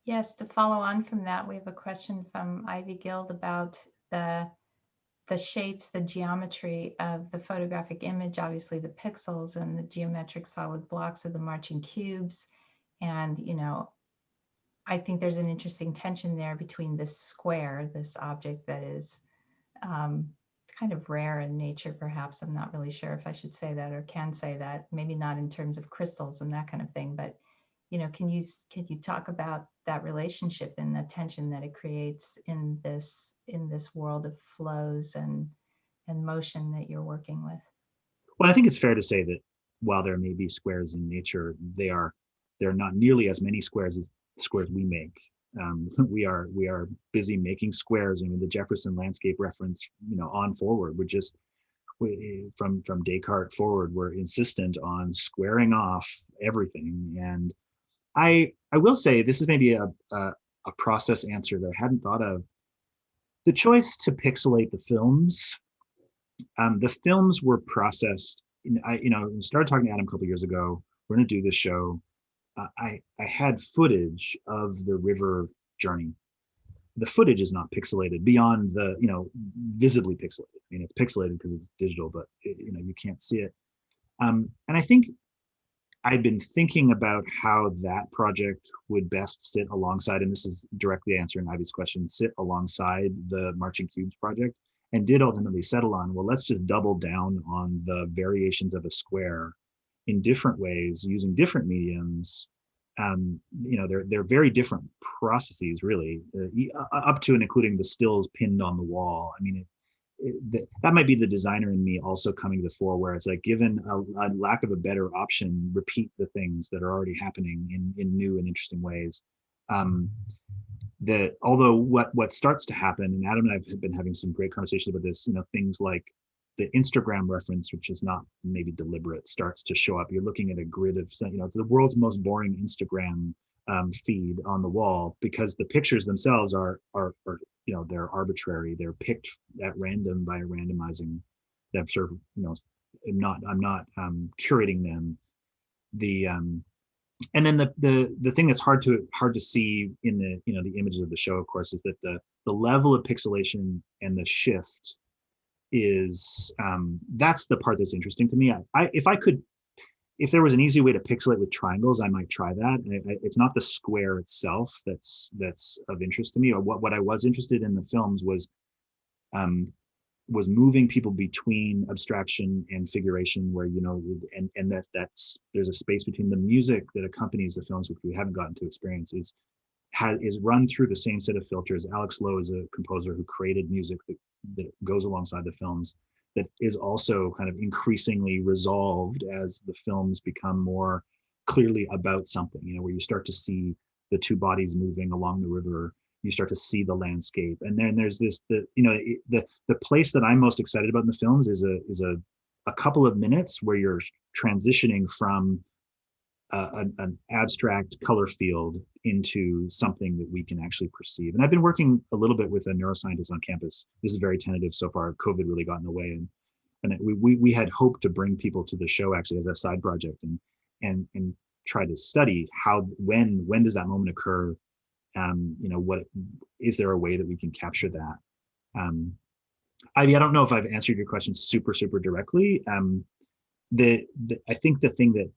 Yes, to follow on from that, we have a question from Ivy Guild about the shapes, the geometry of the photographic image, obviously the pixels and the geometric solid blocks of the marching cubes. And, I think there's an interesting tension there between this square, this object that is kind of rare in nature, perhaps. I'm not really sure if I should say that or can say that, maybe not in terms of crystals and that kind of thing, but can you talk about that relationship and the tension that it creates in this world of flows and motion that you're working with? Well, I think it's fair to say that while there may be squares in nature, there are not nearly as many squares as squares we make. We are busy making squares. I mean, the Jefferson landscape reference, on forward, from Descartes forward, we're insistent on squaring off everything. And I will say, this is maybe a process answer that I hadn't thought of. The choice to pixelate the films were processed. I started talking to Adam a couple of years ago. We're going to do this show. I had footage of the river journey. The footage is not pixelated beyond the, visibly pixelated. I mean, it's pixelated because it's digital, but you can't see it. And I think I've been thinking about how that project would best sit alongside, and this is directly answering Ivy's question, sit alongside the Marching Cubes project, and did ultimately settle on, well, let's just double down on the variations of a square in different ways using different mediums. They're very different processes, really, up to and including the stills pinned on the wall. I mean, that might be the designer in me also coming to the fore, where it's like, given a lack of a better option, repeat the things that are already happening in new and interesting ways. That although what starts to happen, and Adam and I have been having some great conversations about this, things like the Instagram reference, which is not maybe deliberate, starts to show up. You're looking at a grid of, it's the world's most boring Instagram feed on the wall, because the pictures themselves are they're arbitrary. They're picked at random by randomizing them. Sort of, I'm not curating them. And then the thing that's hard to see in the the images of the show, of course, is that the level of pixelation and the shift is that's the part that's interesting to me. If there was an easy way to pixelate with triangles, I might try that. It's not the square itself that's of interest to me. Or what I was interested in the films was moving people between abstraction and figuration, where and that's there's a space between the music that accompanies the films, which we haven't gotten to experience, is run through the same set of filters. Alex Lowe is a composer who created music that goes alongside the films, that is also kind of increasingly resolved as the films become more clearly about something, where you start to see the two bodies moving along the river, you start to see the landscape. And then there's the place that I'm most excited about in the films is a couple of minutes where you're transitioning from an abstract color field into something that we can actually perceive. And I've been working a little bit with a neuroscientist on campus. This is very tentative so far. COVID really got in the way, and we had hoped to bring people to the show actually as a side project and try to study when does that moment occur. What is there a way that we can capture that? Ivy, I don't know if I've answered your question super directly. I think the thing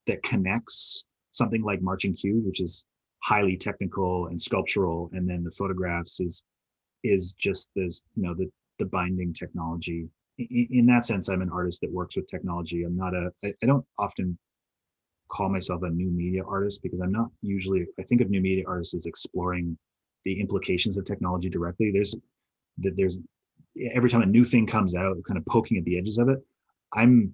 that connects something like Marching Cube, which is highly technical and sculptural, and then the photographs is just the binding technology. In that sense, I'm an artist that works with technology. I don't often call myself a new media artist, because I'm not usually, I think of new media artists as exploring the implications of technology directly. There's every time a new thing comes out, kind of poking at the edges of it, I'm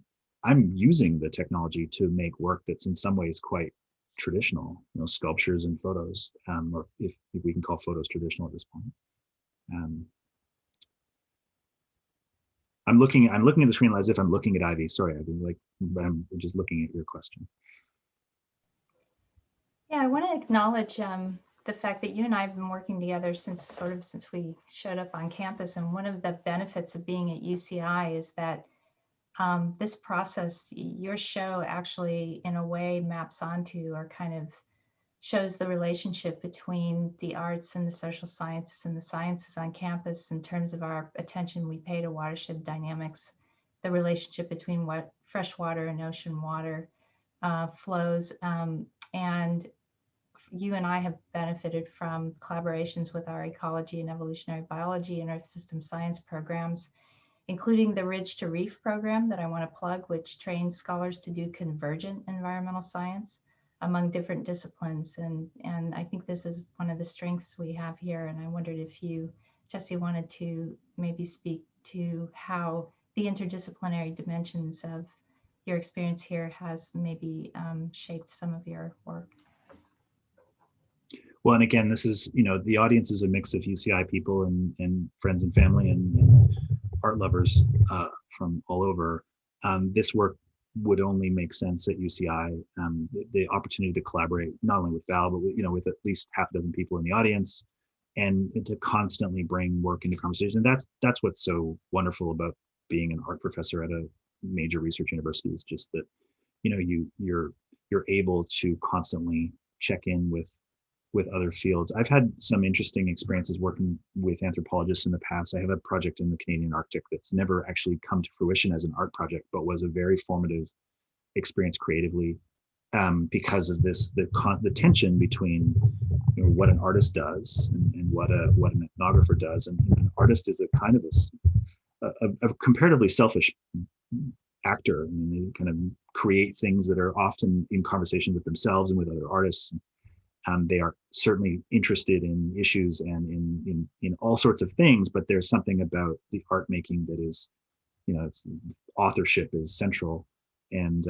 using the technology to make work that's in some ways quite traditional, sculptures and photos, or if we can call photos traditional at this point. I'm looking at the screen as if I'm looking at Ivy. Sorry, Ivy, but I'm just looking at your question. Yeah, I want to acknowledge the fact that you and I have been working together since we showed up on campus. And one of the benefits of being at UCI is that this process, your show actually in a way maps onto, or kind of shows the relationship between the arts and the social sciences and the sciences on campus in terms of our attention we pay to watershed dynamics, the relationship between freshwater and ocean water flows. And you and I have benefited from collaborations with our ecology and evolutionary biology and earth system science programs, including the Ridge to Reef program that I want to plug, which trains scholars to do convergent environmental science among different disciplines. And I think this is one of the strengths we have here. And I wondered if you, Jesse, wanted to maybe speak to how the interdisciplinary dimensions of your experience here has maybe shaped some of your work. Well, and again, this is, the audience is a mix of UCI people and friends and family and art lovers from all over. This work would only make sense at UCI. The opportunity to collaborate not only with Val, but with at least half a dozen people in the audience, and to constantly bring work into conversation. That's what's so wonderful about being an art professor at a major research university, is just that you're able to constantly check in with other fields. I've had some interesting experiences working with anthropologists in the past. I have a project in the Canadian Arctic that's never actually come to fruition as an art project, but was a very formative experience creatively, because of the tension between what an artist does and what an ethnographer does. And an artist is a kind of a comparatively selfish actor. I mean, they kind of create things that are often in conversation with themselves and with other artists. They are certainly interested in issues and in all sorts of things, but there's something about the art making that is, it's authorship is central. And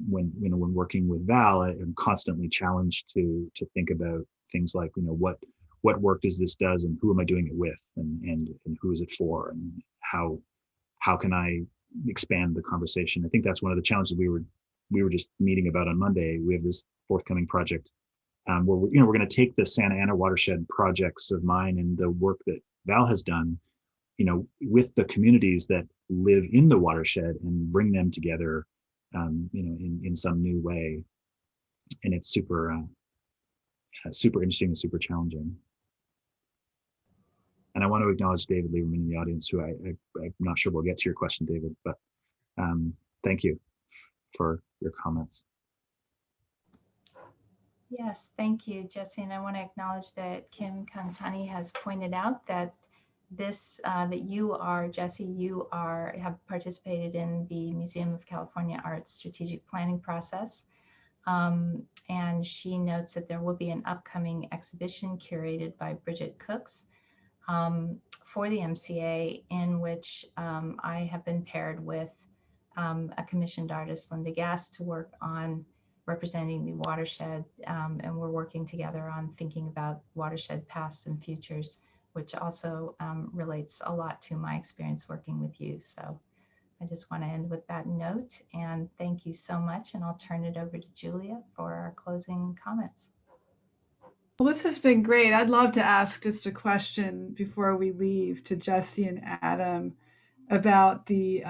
when working with Val, I'm constantly challenged to think about things like, what work does this does, and who am I doing it with, and who is it for, and how can I expand the conversation? I think that's one of the challenges we were just meeting about on Monday. We have this forthcoming project where we're going to take the Santa Ana watershed projects of mine and the work that Val has done, with the communities that live in the watershed, and bring them together, in some new way. And it's super interesting and super challenging. And I want to acknowledge David Lieberman in the audience, who I'm not sure we'll get to your question, David, but thank you for your comments. Yes, thank you, Jesse. And I want to acknowledge that Kim Kantani has pointed out that that you are, Jesse, have participated in the Museum of California Art's strategic planning process. And she notes that there will be an upcoming exhibition curated by Bridget Cooks for the MCA, in which I have been paired with a commissioned artist, Linda Gass, to work on representing the watershed, and we're working together on thinking about watershed pasts and futures, which also relates a lot to my experience working with you. So I just want to end with that note, and thank you so much, and I'll turn it over to Julia for our closing comments. Well, this has been great. I'd love to ask just a question before we leave to Jesse and Adam about the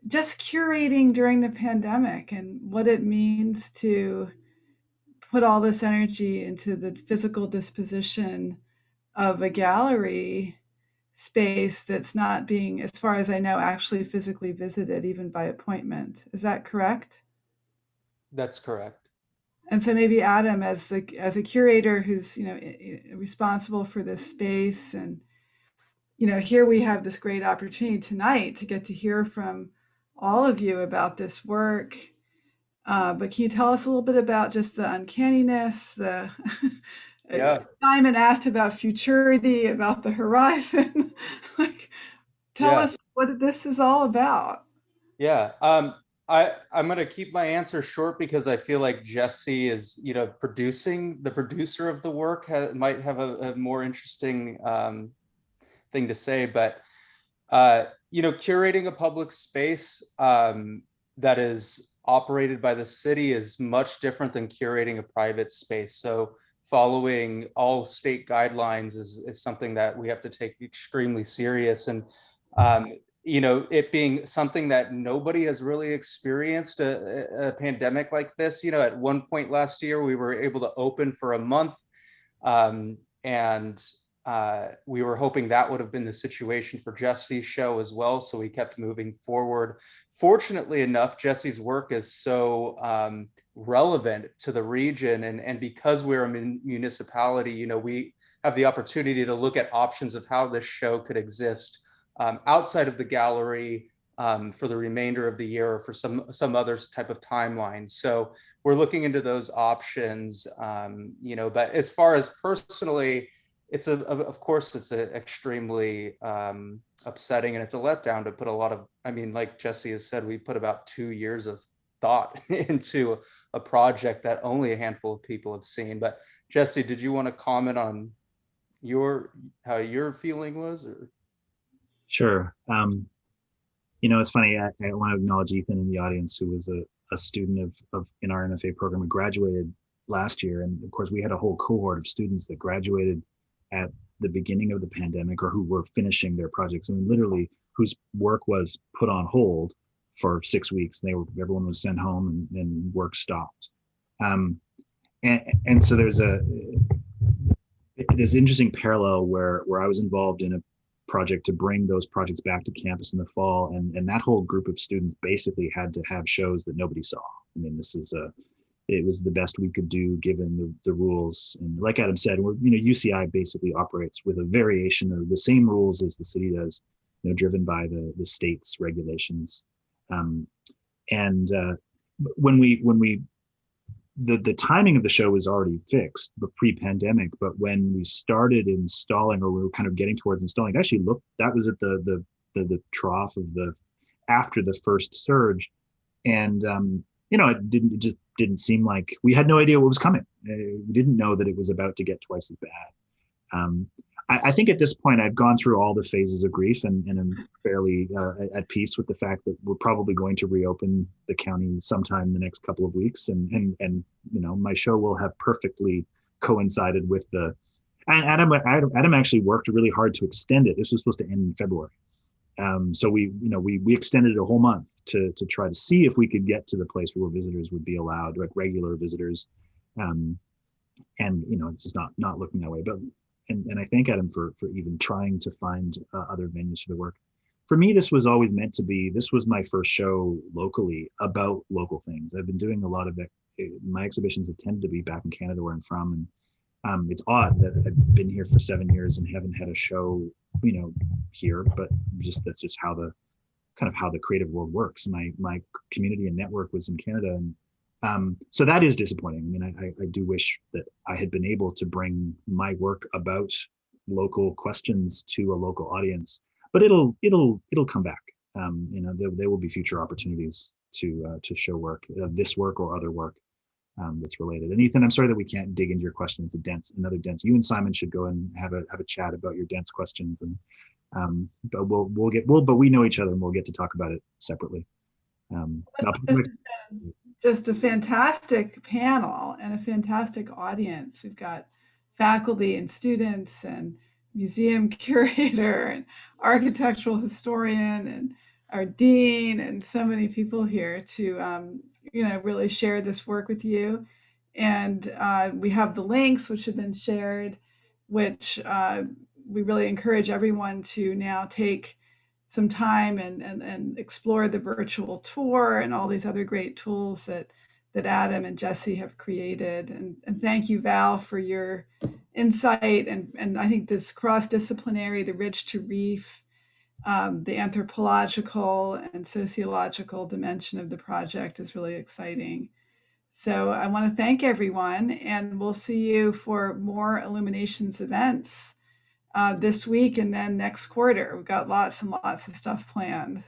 just curating during the pandemic and what it means to put all this energy into the physical disposition of a gallery space that's not being, as far as I know, actually physically visited, even by appointment. Is that correct? That's correct. And so maybe Adam, as a curator who's responsible for this space, and here we have this great opportunity tonight to get to hear from all of you about this work. But can you tell us a little bit about just the uncanniness, the Yeah. Simon asked about futurity, about the horizon. Tell us what this is all about. Yeah. I'm going to keep my answer short because I feel like Jesse is, the producer of the work might have a more interesting thing to say, but curating a public space that is operated by the city is much different than curating a private space. So following all state guidelines is something that we have to take extremely serious. And it being something that nobody has really experienced a pandemic like this. At one point last year, we were able to open for a month, and we were hoping that would have been the situation for Jesse's show as well. So we kept moving forward. Fortunately enough, Jesse's work is so relevant to the region, and because we're a municipality, we have the opportunity to look at options of how this show could exist outside of the gallery for the remainder of the year, or for some other type of timeline. So we're looking into those options, but as far as personally, of course, it's an extremely upsetting, and it's a letdown to put a lot of, I mean, like Jesse has said, we put about 2 years of thought into a project that only a handful of people have seen. But Jesse, did you want to comment on how your feeling was? Or Sure. It's funny. I want to acknowledge Ethan in the audience, who was a student of in our MFA program, who graduated last year. And of course, we had a whole cohort of students that graduated at the beginning of the pandemic, or who were finishing their projects. I mean, literally, whose work was put on hold for 6 weeks. Everyone was sent home, and work stopped. And so there's this interesting parallel where I was involved in a project to bring those projects back to campus in the fall, and that whole group of students basically had to have shows that nobody saw. I mean, it was the best we could do given the rules. And like Adam said, UCI basically operates with a variation of the same rules as the city does, driven by the state's regulations. The timing of the show was already fixed, but pre-pandemic. But when we started installing, or we were kind of getting towards installing, it actually looked, that was at the trough of after the first surge, and it just didn't seem like, we had no idea what was coming. We didn't know that it was about to get twice as bad. I think at this point I've gone through all the phases of grief, and I'm fairly at peace with the fact that we're probably going to reopen the county sometime in the next couple of weeks, and my show will have perfectly coincided with the. And Adam actually worked really hard to extend it. This was supposed to end in February, so we extended it a whole month to try to see if we could get to the place where visitors would be allowed, like regular visitors, and it's just not looking that way, but. And I thank Adam for even trying to find other venues for the work. For me, this was always meant to be, this was my first show locally about local things. I've been doing a lot of it. My exhibitions have tended to be back in Canada, where I'm from. And it's odd that I've been here for 7 years and haven't had a show, here, but that's just how the creative world works. My community and network was in Canada, and so that is disappointing. I mean, I do wish that I had been able to bring my work about local questions to a local audience, but it'll come back. There will be future opportunities to show work, this work or other work that's related. And Ethan, I'm sorry that we can't dig into your question. It's another dense. You and Simon should go and have a chat about your dense questions, and but but we know each other, and we'll get to talk about it separately. Just a fantastic panel and a fantastic audience. We've got faculty and students and museum curator and architectural historian and our dean, and so many people here to really share this work with you. And we have the links which have been shared, which we really encourage everyone to now take some time and explore the virtual tour and all these other great tools that Adam and Jesse have created. And thank you, Val, for your insight. And I think this cross-disciplinary, the ridge to reef, the anthropological and sociological dimension of the project is really exciting. So I want to thank everyone, and we'll see you for more Illuminations events this week and then next quarter. We've got lots and lots of stuff planned.